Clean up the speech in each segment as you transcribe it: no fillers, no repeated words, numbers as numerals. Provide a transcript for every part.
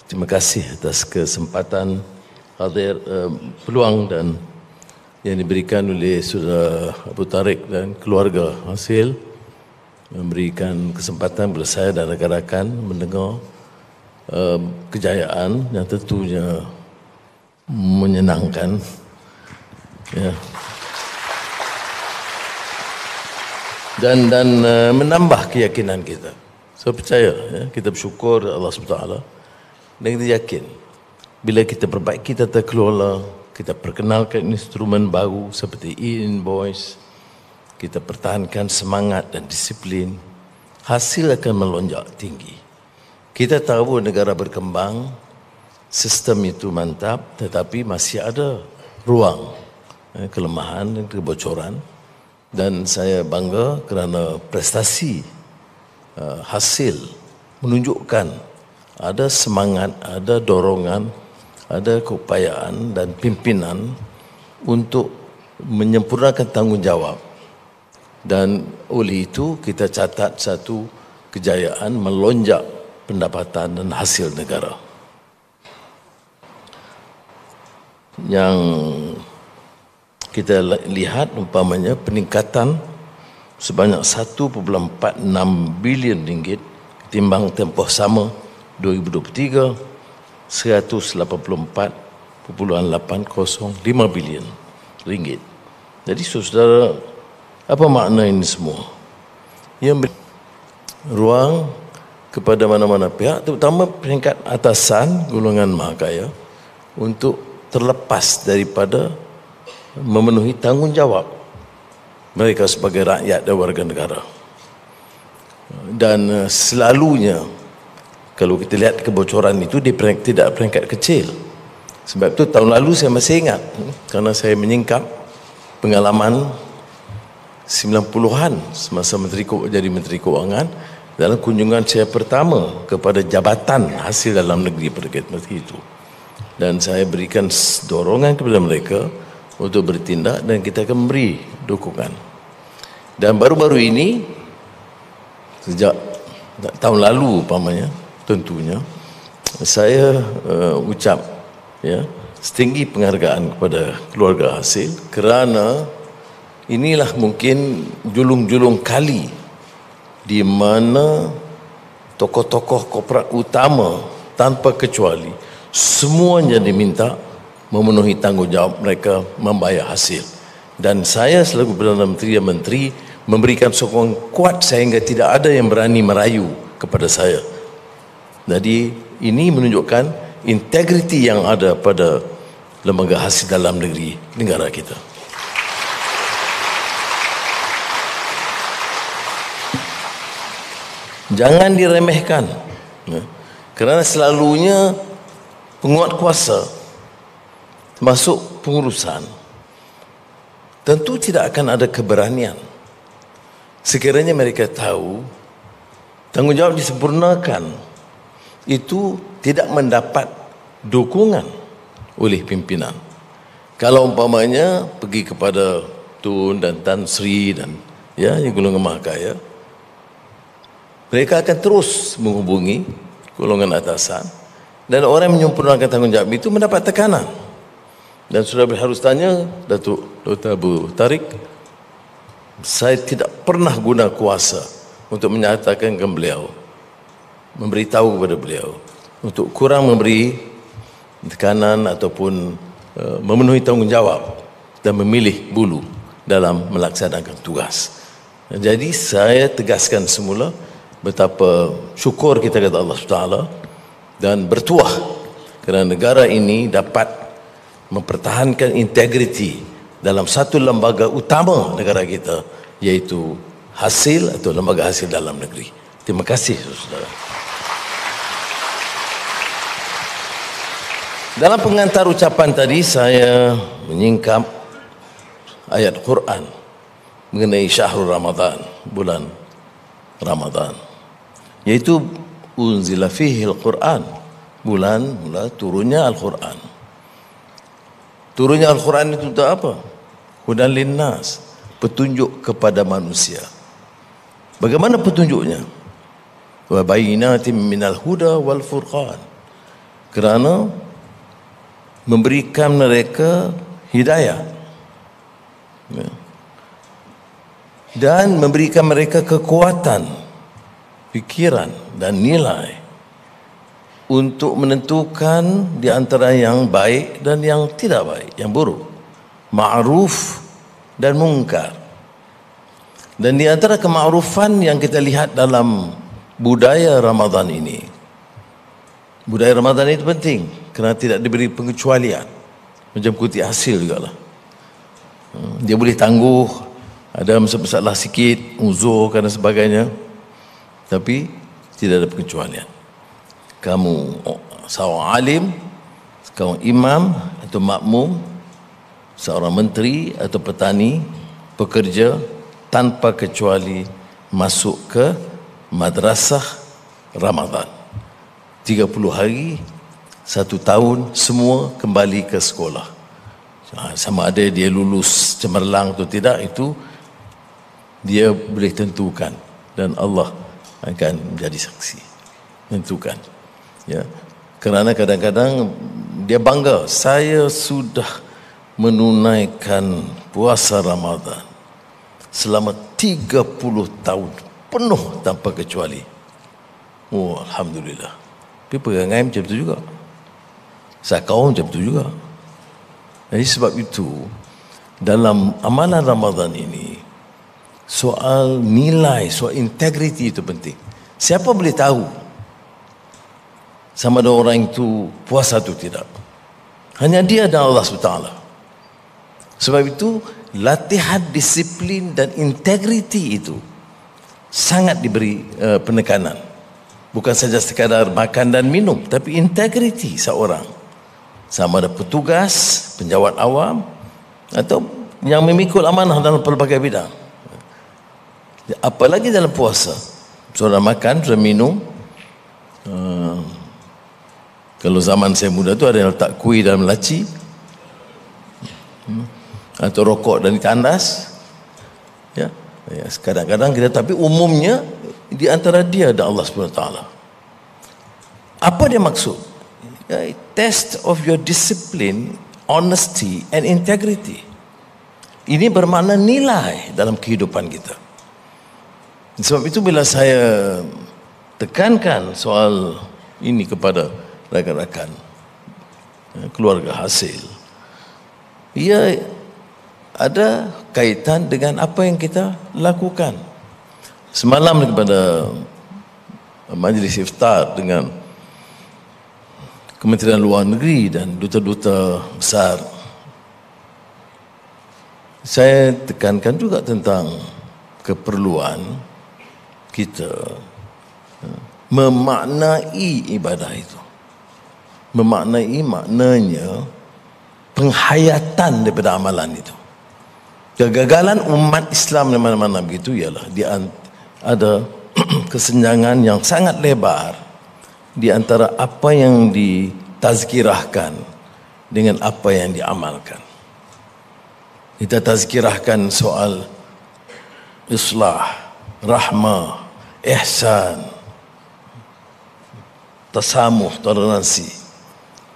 Terima kasih atas kesempatan hadir, peluang dan yang diberikan oleh Saudara Abu Tariq dan keluarga Hasil, memberikan kesempatan kepada saya dan rakan-rakan mendengar kejayaan yang tentunya menyenangkan, ya, dan menambah keyakinan kita. Saya percaya, ya, kita bersyukur Allah SWT dan kita yakin bila kita perbaiki tata kelola, kita perkenalkan instrumen baru seperti e-invoice, kita pertahankan semangat dan disiplin, hasil akan melonjak tinggi. Kita tahu negara berkembang, sistem itu mantap, tetapi masih ada ruang kelemahan dan kebocoran. Dan saya bangga kerana prestasi hasil menunjukkan ada semangat, ada dorongan, ada keupayaan dan pimpinan untuk menyempurnakan tanggungjawab. Dan oleh itu kita catat satu kejayaan melonjak pendapatan dan hasil negara. Yang kita lihat umpamanya peningkatan sebanyak 1.46 bilion ringgit ketimbang tempoh sama 2023, 184.805 bilion ringgit. Jadi saudara, apa makna ini semua? Yang ruang kepada mana-mana pihak, terutama peringkat atasan golongan mahakaya, untuk terlepas daripada memenuhi tanggungjawab mereka sebagai rakyat dan warga negara. Dan selalunya kalau kita lihat kebocoran itu di tidak peringkat kecil. Sebab itu tahun lalu saya masih ingat, kerana saya menyingkap pengalaman 90-an semasa jadi Menteri Kewangan dalam kunjungan saya pertama kepada Jabatan Hasil Dalam Negeri pada ketika itu. Dan saya berikan dorongan kepada mereka untuk bertindak dan kita akan memberi dukungan. Dan baru-baru ini, sejak tahun lalu umpamanya, tentunya saya ucap, ya, setinggi penghargaan kepada keluarga Hasil kerana inilah mungkin julung-julung kali di mana tokoh-tokoh korporat utama tanpa kecuali semuanya diminta memenuhi tanggungjawab mereka membayar hasil. Dan saya selaku Perdana Menteri dan Menteri memberikan sokongan kuat sehingga tidak ada yang berani merayu kepada saya. Jadi ini menunjukkan integriti yang ada pada lembaga hasil dalam negeri negara kita. Jangan diremehkan, ya, kerana selalunya penguat kuasa termasuk pengurusan tentu tidak akan ada keberanian sekiranya mereka tahu tanggungjawab disempurnakan itu tidak mendapat dukungan oleh pimpinan. Kalau umpamanya pergi kepada Tun dan Tan Sri dan, ya, yang golongan mahakaya, mereka akan terus menghubungi golongan atasan dan orang yang menyempurnakan tanggungjawab itu mendapat tekanan. Dan sudah harus tanya Datuk Dr. Abu Tariq, saya tidak pernah guna kuasa untuk menyatakan ke beliau, memberitahu kepada beliau untuk kurang memberi tekanan ataupun memenuhi tanggungjawab dan memilih bulu dalam melaksanakan tugas. Jadi saya tegaskan semula betapa syukur kita kepada Allah SWT dan bertuah kerana negara ini dapat mempertahankan integriti dalam satu lembaga utama negara kita, iaitu hasil atau lembaga hasil dalam negeri. Terima kasih saudara. Dalam pengantar ucapan tadi saya menyingkap ayat Quran mengenai syahrul Ramadan, bulan Ramadan, iaitu unzila fihi al-Quran, bulan mula turunnya Al-Quran. Turunnya Al-Quran itu untuk apa? Hudan linnas, petunjuk kepada manusia. Bagaimana petunjuknya? Wa bayyinatin minal huda wal furqan. kerana memberikan mereka hidayah, ya, dan memberikan mereka kekuatan fikiran dan nilai untuk menentukan di antara yang baik dan yang tidak baik, yang buruk, ma'ruf dan mungkar. Dan di antara kema'rufan yang kita lihat dalam budaya Ramadan ini, budaya Ramadan itu penting kerana tidak diberi pengecualian, macam cuti hasil jugalah. Dia boleh tangguh, ada masalah sikit, uzur dan sebagainya, tapi tidak ada pengecualian. Kamu seorang alim, seorang imam atau makmum, seorang menteri atau petani, pekerja, tanpa kecuali masuk ke madrasah Ramadan. 30 hari, 1 tahun, semua kembali ke sekolah. Sama ada dia lulus cemerlang atau tidak, itu dia boleh tentukan, dan Allah akan menjadi saksi tentukan, ya. Kerana kadang-kadang dia bangga, saya sudah menunaikan puasa Ramadan selama 30 tahun penuh tanpa kecuali. Oh, alhamdulillah. Tapi perangai macam tu juga, sakau macam tu juga. Jadi sebab itu dalam amalan Ramadan ini, soal nilai, soal integriti itu penting. Siapa boleh tahu sama ada orang itu puasa atau tidak? Hanya dia dan Allah SWT. Sebab itu latihan disiplin dan integriti itu sangat diberi penekanan. Bukan saja sekadar makan dan minum, tapi integriti seorang, sama ada petugas, penjawat awam, atau yang memikul amanah dalam pelbagai bidang. Apalagi dalam puasa, sudah makan, sudah minum. Kalau zaman saya muda tu ada yang letak kuih dalam laci, atau rokok dan ditandas, ya. Kadang-kadang kita, tapi umumnya di antara dia dan Allah SWT. Apa dia maksud? Test of your discipline, honesty and integrity. Ini bermakna nilai dalam kehidupan kita. Sebab itu bila saya tekankan soal ini kepada rakan-rakan keluarga hasil, ia ada kaitan dengan apa yang kita lakukan. Semalam kepada majlis iftar dengan Kementerian Luar Negeri dan duta-duta besar, saya tekankan juga tentang keperluan kita memaknai ibadah itu. Memaknai maknanya penghayatan daripada amalan itu. Kegagalan umat Islam di mana-mana begitu ialah dia ada kesenjangan yang sangat lebar di antara apa yang ditazkirahkan dengan apa yang diamalkan. Kita tazkirahkan soal islah, rahmah, ihsan, tasamuh, toleransi,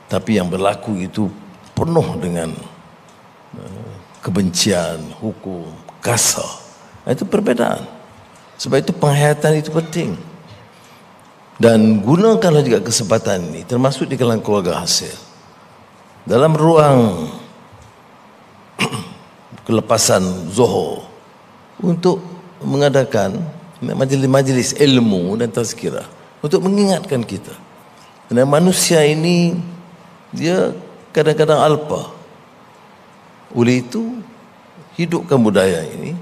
tapi yang berlaku itu penuh dengan kebencian, hukum, kasar. Itu perbezaan. Sebab itu penghayatan itu penting. Dan gunakanlah juga kesempatan ini, termasuk di kalangan keluarga hasil, dalam ruang kelepasan Zuhur, untuk mengadakan majlis-majlis ilmu dan tazkirah, untuk mengingatkan kita. Kerana manusia ini dia kadang-kadang alpa. Oleh itu, hidupkan budaya ini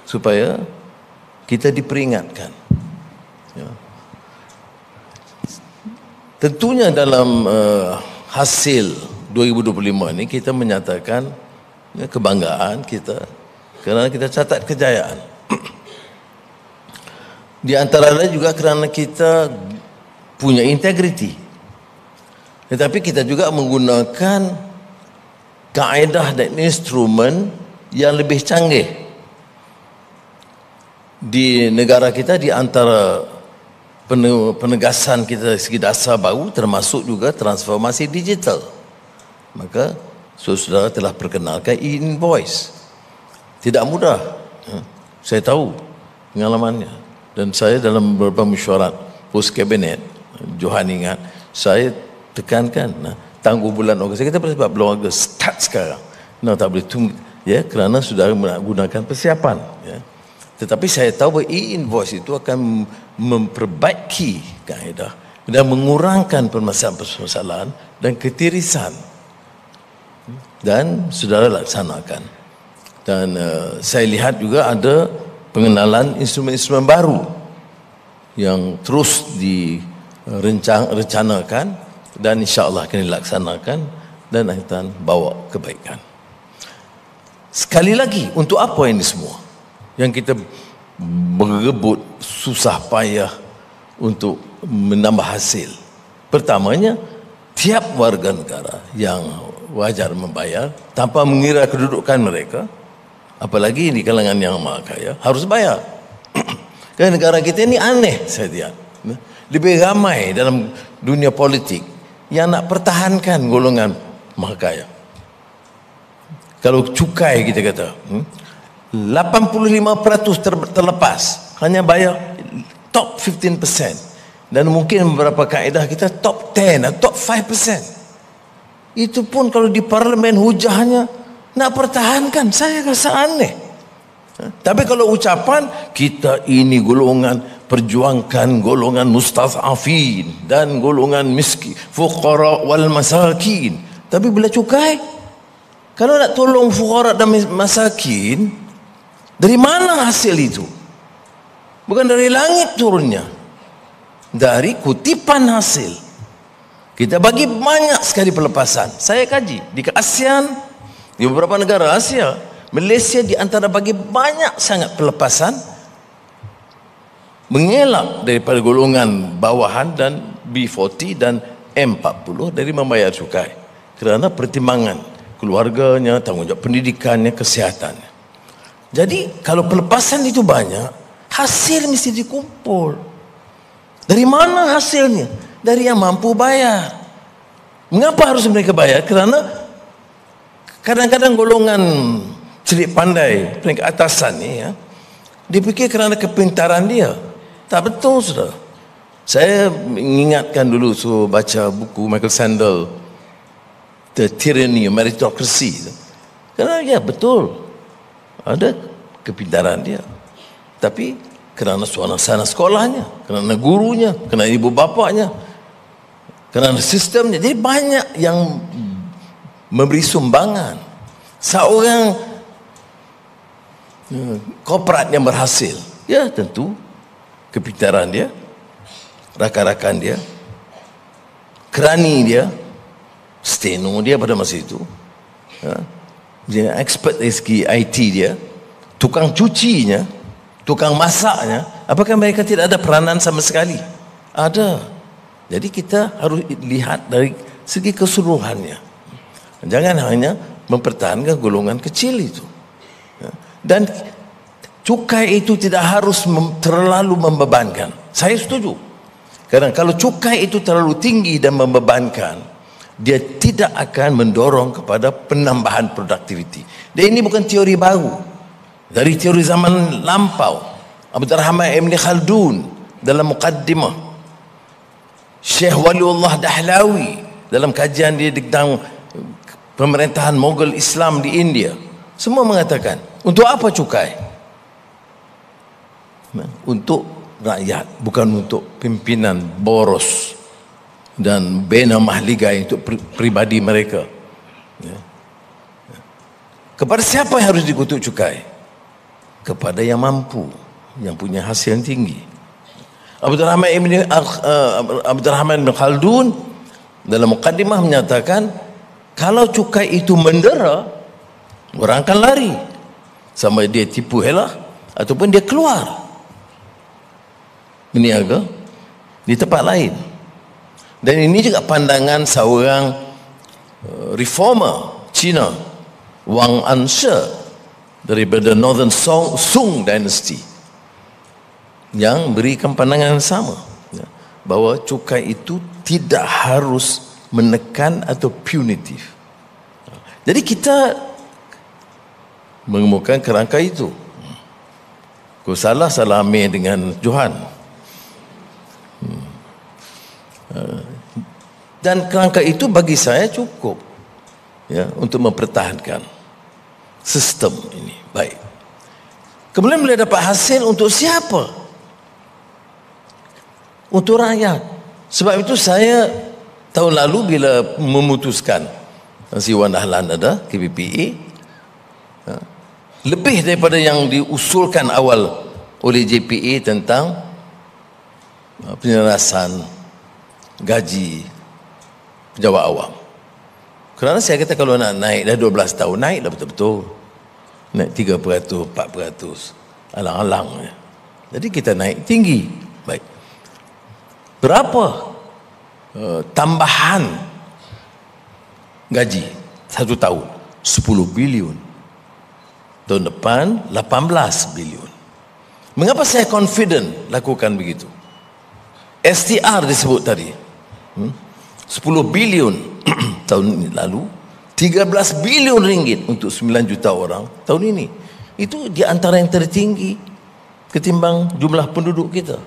supaya kita diperingatkan, ya. Tentunya dalam hasil 2025 ini kita menyatakan, ya, kebanggaan kita kerana kita catat kejayaan. Di antara lain juga kerana kita punya integriti. Tetapi kita juga menggunakan kaedah dan instrumen yang lebih canggih. Di negara kita, di antara penegasan kita segi dasar baru, termasuk juga transformasi digital. Maka saudara telah perkenalkan e-invoice. Tidak mudah, saya tahu pengalamannya, dan saya dalam beberapa mesyuarat pos kabinet, Johan ingat, saya tekankan, tangguh bulan Ogos, kita sebab bulan Ogos start sekarang, tak boleh tunggu, ya, kerana sudah menggunakan persiapan, ya. Tetapi saya tahu bahawa e-invoice itu akan memperbaiki kaedah dan mengurangkan permasalahan-permasalahan dan ketirisan, dan saudara laksanakan. Dan saya lihat juga ada pengenalan instrumen-instrumen baru yang terus direncanakan dan insya-Allah akan dilaksanakan dan akan bawa kebaikan. Sekali lagi, untuk apa ini semua? Yang kita berebut susah payah untuk menambah hasil. Pertamanya, tiap warga negara yang wajar membayar tanpa mengira kedudukan mereka, apalagi di kalangan yang maha kaya, harus bayar. Kerana negara kita ini aneh, saya lihat. Lebih ramai dalam dunia politik yang nak pertahankan golongan maha kaya. Kalau cukai kita kata, 85% terlepas, hanya bayar top 15%, dan mungkin beberapa kaedah kita top 10 atau top 5%. Itu pun kalau di parlimen hujahnya nak pertahankan, saya rasa aneh. Tapi kalau ucapan kita ini golongan perjuangkan golongan mustadhafin dan golongan miskin, fuqara wal masakin, tapi bila cukai, kalau nak tolong fuqara dan masakin, dari mana hasil itu? Bukan dari langit turunnya, dari kutipan hasil. Kita bagi banyak sekali pelepasan. Saya kaji di ASEAN, di beberapa negara Asia, Malaysia di antara bagi banyak sangat pelepasan, mengelak daripada golongan bawahan dan B40 dan M40 dari membayar cukai kerana pertimbangan keluarganya, tanggungjawab pendidikannya, kesehatannya. Jadi kalau pelepasan itu banyak, hasil mesti dikumpul. Dari mana hasilnya? Dari yang mampu bayar. Mengapa harus mereka bayar? Kerana kadang-kadang golongan celik pandai peringkat atasan ni, ya, dipikir kerana kepintaran dia. Tak betul, saudara. Saya mengingatkan dulu baca buku Michael Sandel, The Tyranny of Meritocracy. Kerana ya betul, ada kepintaran dia, tapi kerana suasana sekolahnya, kerana gurunya, kerana ibu bapanya, kerana sistemnya. Jadi banyak yang memberi sumbangan. Seorang korporat yang berhasil, ya tentu kepintaran dia, rakan-rakan dia, kerani dia, steno dia pada masa itu, dia expert dari segi IT dia, tukang cucinya, tukang masaknya. Apakah mereka tidak ada peranan sama sekali? Ada. Jadi kita harus lihat dari segi keseluruhannya. Jangan hanya mempertahankan golongan kecil itu. Dan cukai itu tidak harus terlalu membebankan. Saya setuju. Karena kalau cukai itu terlalu tinggi dan membebankan, dia tidak akan mendorong kepada penambahan produktiviti. Dan ini bukan teori baru. Dari teori zaman lampau, Abdurrahman Ibn Khaldun dalam Muqaddimah, Syekh Waliullah Dahlawi dalam kajian dia tentang pemerintahan Mughal Islam di India, semua mengatakan, untuk apa cukai? Untuk rakyat, bukan untuk pimpinan boros dan bena mahligai untuk pribadi mereka. Kepada siapa yang harus dikutuk cukai? Kepada yang mampu, yang punya hasil yang tinggi. Abdurrahman bin Khaldun dalam Muqaddimah menyatakan, kalau cukai itu mendera, orang akan lari, sama dia tipu helah ataupun dia keluar berniaga di tempat lain. Dan ini juga pandangan seorang reformer Cina, Wang Anshe, daripada Northern Song Dynasty, yang berikan pandangan yang sama. bahawa cukai itu tidak harus menekan atau punitif. Jadi kita mengemukakan kerangka itu. Kau salah ambil dengan Johan. Dan kerangka itu bagi saya cukup, ya, untuk mempertahankan sistem ini. Baik. Kemudian boleh dapat hasil untuk siapa? Untuk rakyat. Sebab itu saya tahun lalu bila memutuskan si Wan Dahlan ada KPPA, lebih daripada yang diusulkan awal oleh JPA tentang penyelarasan gaji pejabat awam. Kerana saya kata kalau nak naik dah 12 tahun, naiklah betul-betul. Naik 3%, 4%. Alang-alang. Jadi kita naik tinggi. Baik. Berapa tambahan gaji satu tahun? 10 bilion. Tahun depan 18 bilion. Mengapa saya confident lakukan begitu? STR disebut tadi. 10 bilion tahun lalu, 13 bilion ringgit untuk 9 juta orang tahun ini. Itu di antara yang tertinggi ketimbang jumlah penduduk kita.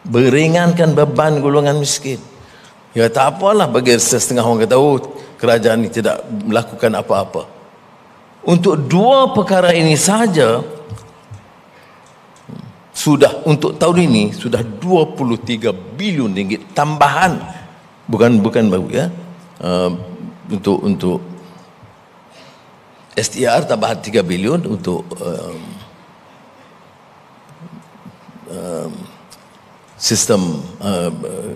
Beringankan beban golongan miskin. Ya tak apalah bagi setengah orang kata, oh kerajaan ini tidak melakukan apa-apa. Untuk dua perkara ini saja sudah, untuk tahun ini sudah 23 bilion ringgit tambahan, bukan baru ya, untuk STR tambahan 3 bilion, untuk sistem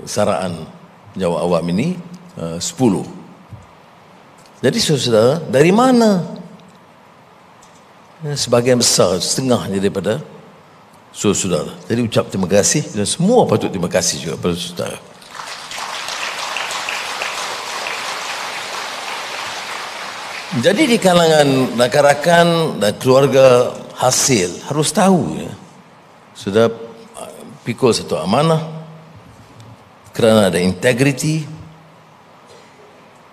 saraan jawab awam ini 10. Jadi saudara, dari mana? Sebahagian besar, setengah daripada saudara. Jadi ucap terima kasih, dan semua patut terima kasih juga pada saudara. Jadi di kalangan rakan-rakan dan keluarga hasil harus tahu, ya, sudah pikul satu amanah kerana ada integriti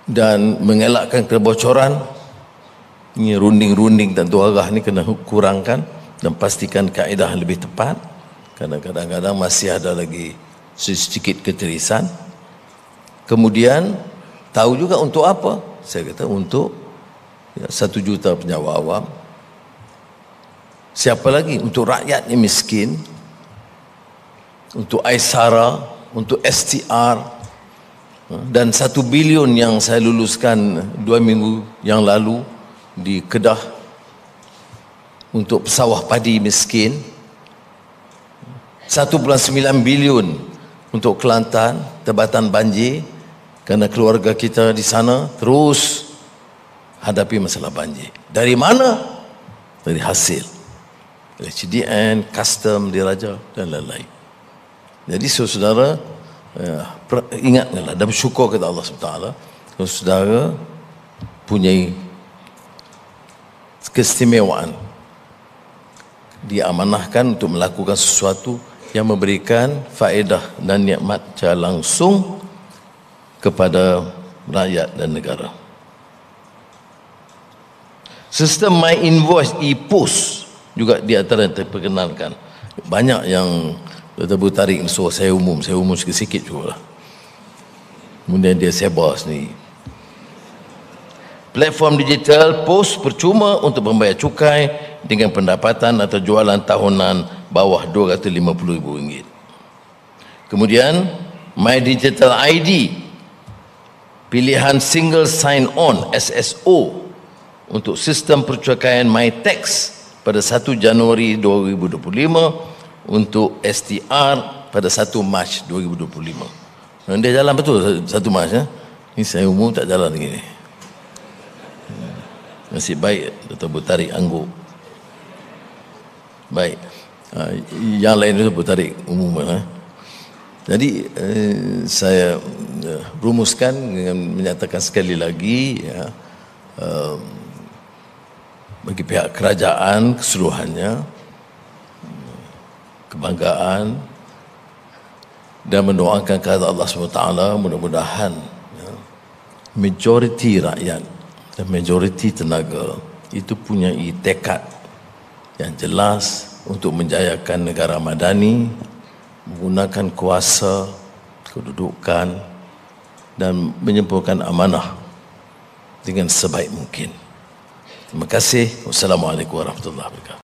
dan mengelakkan kebocoran. Ini runding-runding dan tuarah ni kena kurangkan dan pastikan kaedah lebih tepat. Kadang-kadang masih ada lagi sedikit ketirisan. Kemudian tahu juga untuk apa. Saya kata untuk 1 juta penjawat awam. Siapa lagi? Untuk rakyat yang miskin, untuk Aisara, untuk STR, dan 1 bilion yang saya luluskan 2 minggu yang lalu di Kedah untuk pesawah padi miskin, 1.9 bilion untuk Kelantan, Tebatan banjir, kerana keluarga kita di sana terus hadapi masalah banjir. Dari mana? Dari hasil HDN, custom, diraja dan lain-lain. Jadi saudara, ingatlah dan bersyukur kepada Allah SWT kalau saudara punya keistimewaan, diamanahkan untuk melakukan sesuatu yang memberikan faedah dan nikmat secara langsung kepada rakyat dan negara. Sistem My Invoice e-Post juga di antara yang terperkenalkan. Banyak yang Dr. Tarik suruh saya umum sikit-sikit juga lah. Kemudian dia sebar sendiri. Platform digital pos percuma untuk membayar cukai dengan pendapatan atau jualan tahunan bawah RM250,000. Kemudian My Digital ID, pilihan single sign on SSO untuk sistem percukaian MyTax pada 1 Januari 2025, untuk STR pada 1 Mac 2025. Dia jalan betul 1 Mac ya. Ini saya umum tak jalan lagi ni. Nasib baik Dr. Tarik anggur. Baik. Yang lain itu Tarik umum. Jadi saya rumuskan dengan menyatakan sekali lagi, ya, bagi pihak kerajaan keseluruhannya, kebanggaan dan mendoakan kepada Allah SWT mudah-mudahan majoriti rakyat dan majoriti tenaga itu punya tekad yang jelas untuk menjayakan negara madani, menggunakan kuasa, kedudukan dan menyempurnakan amanah dengan sebaik mungkin. Terima kasih. Wassalamualaikum warahmatullahi wabarakatuh.